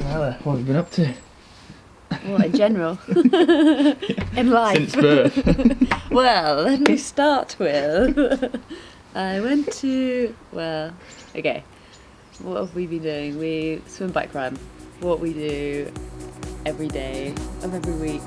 Fenella, what have you been up to? Well, in general. In life. Since birth. Well, let me start with... I went to... Well, okay. What have we been doing? We swim, bike, run. What we do every day of every week.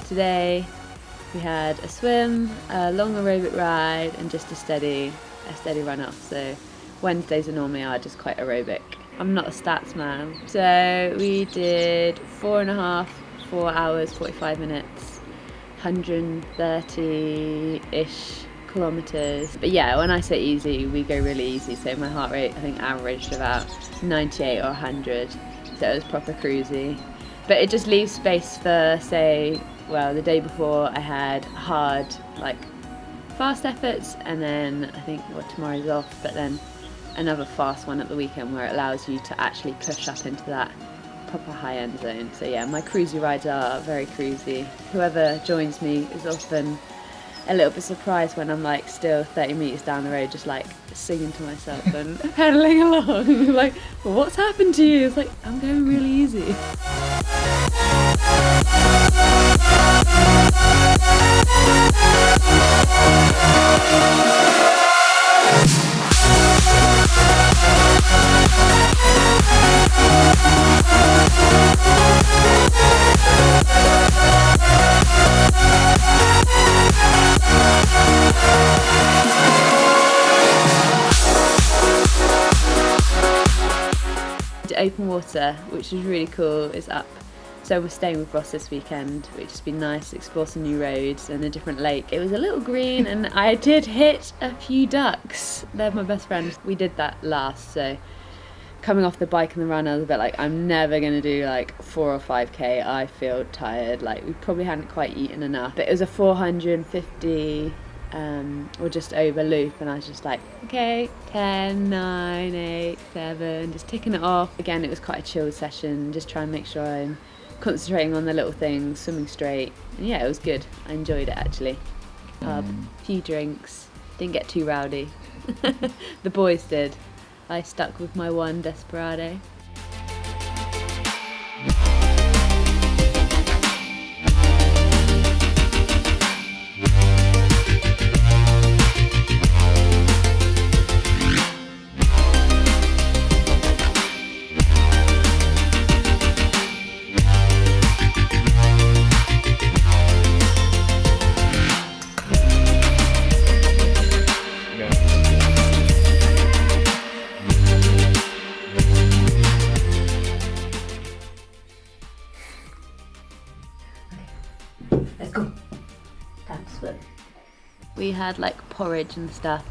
Today we had a swim, a long aerobic ride and just a steady run off. So Wednesdays are normally just quite aerobic. I'm not a stats man. So we did 4 hours, 45 minutes, 130-ish kilometres. But yeah, when I say easy, we go really easy. So my heart rate, I think, averaged about 98 or 100. So it was proper cruisy. But it just leaves space for, say, well, the day before I had hard, fast efforts, and then I think tomorrow's off, but then another fast one at the weekend where it allows you to actually push up into that proper high-end zone. So yeah, my cruisy rides are very cruisy. Whoever joins me is often a little bit surprised when I'm still 30 metres down the road, just singing to myself and pedaling along. Well, what's happened to you? It's I'm going really easy. Open water, which is really cool, is up. So we're staying with Ross this weekend, which has been nice, explore some new roads and a different lake. It was a little green and I did hit a few ducks. They're my best friends. We did that last, so coming off the bike and the run, I was a bit I'm never going to do 4 or 5k. I feel tired, we probably hadn't quite eaten enough. But it was a 450 or just over loop, and I was just okay, 10, 9, 8, 7, just ticking it off. Again, it was quite a chilled session, just trying to make sure I'm concentrating on the little things, swimming straight, and yeah, it was good. I enjoyed it actually. Pub, few drinks, didn't get too rowdy. The boys did. I stuck with my one Desperado. Let's go. Time to swim. We had porridge and stuff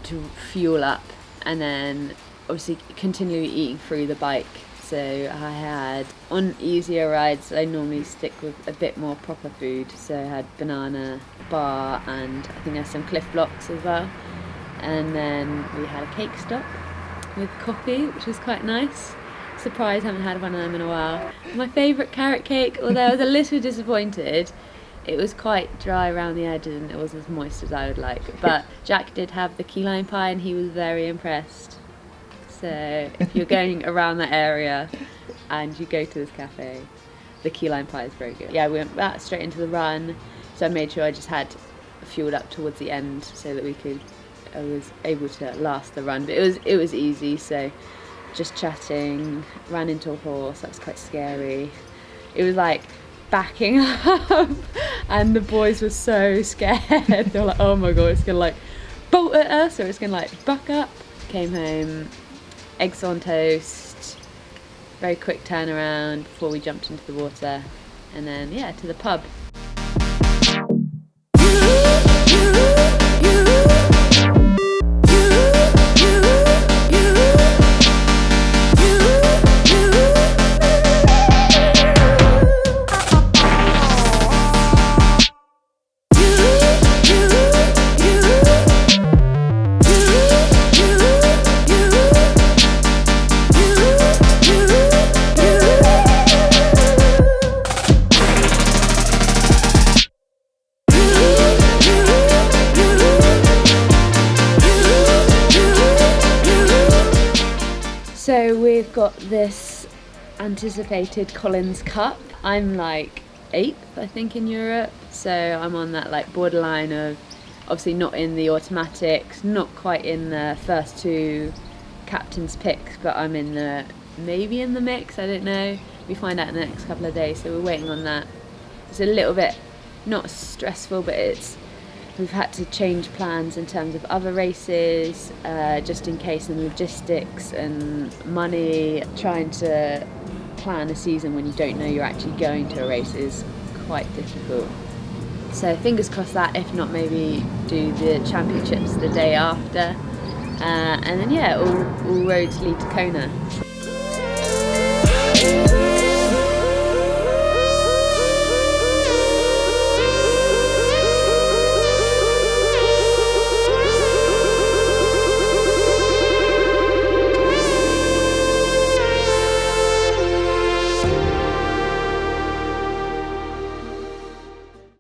to fuel up, and then obviously continually eating through the bike. So I had, on easier rides, I normally stick with a bit more proper food. So I had banana, bar, and I think there's some Cliff Blocks as well. And then we had a cake stop with coffee, which was quite nice. Surprised, haven't had one of them in a while. My favourite carrot cake, although I was a little disappointed. It was quite dry around the edges and it wasn't as moist as I would like. But Jack did have the key lime pie and he was very impressed. So So if you're going around that area and you go to this cafe, the key lime pie is very good. Yeah, we went back straight into the run, so I made sure I just had fueled up towards the end so that I was able to last the run. But it was easy, so just chatting, ran into a horse, that was quite scary. It was like backing up and the boys were so scared. They were like, oh my god, it's gonna like bolt at us or it's gonna like buck up. Came home, eggs on toast, very quick turnaround before we jumped into the water, and then yeah, to the pub. So we've got this anticipated Collins Cup. I'm like 8th, I think, in Europe. So I'm on that like borderline of obviously not in the automatics, not quite in the first 2 captain's picks, but I'm maybe in the mix, I don't know. We find out in the next couple of days, so we're waiting on that. It's a little bit not stressful, but we've had to change plans in terms of other races, just in case, and logistics and money. Trying to plan a season when you don't know you're actually going to a race is quite difficult. So fingers crossed that, if not maybe do the championships the day after. And then yeah, all roads lead to Kona.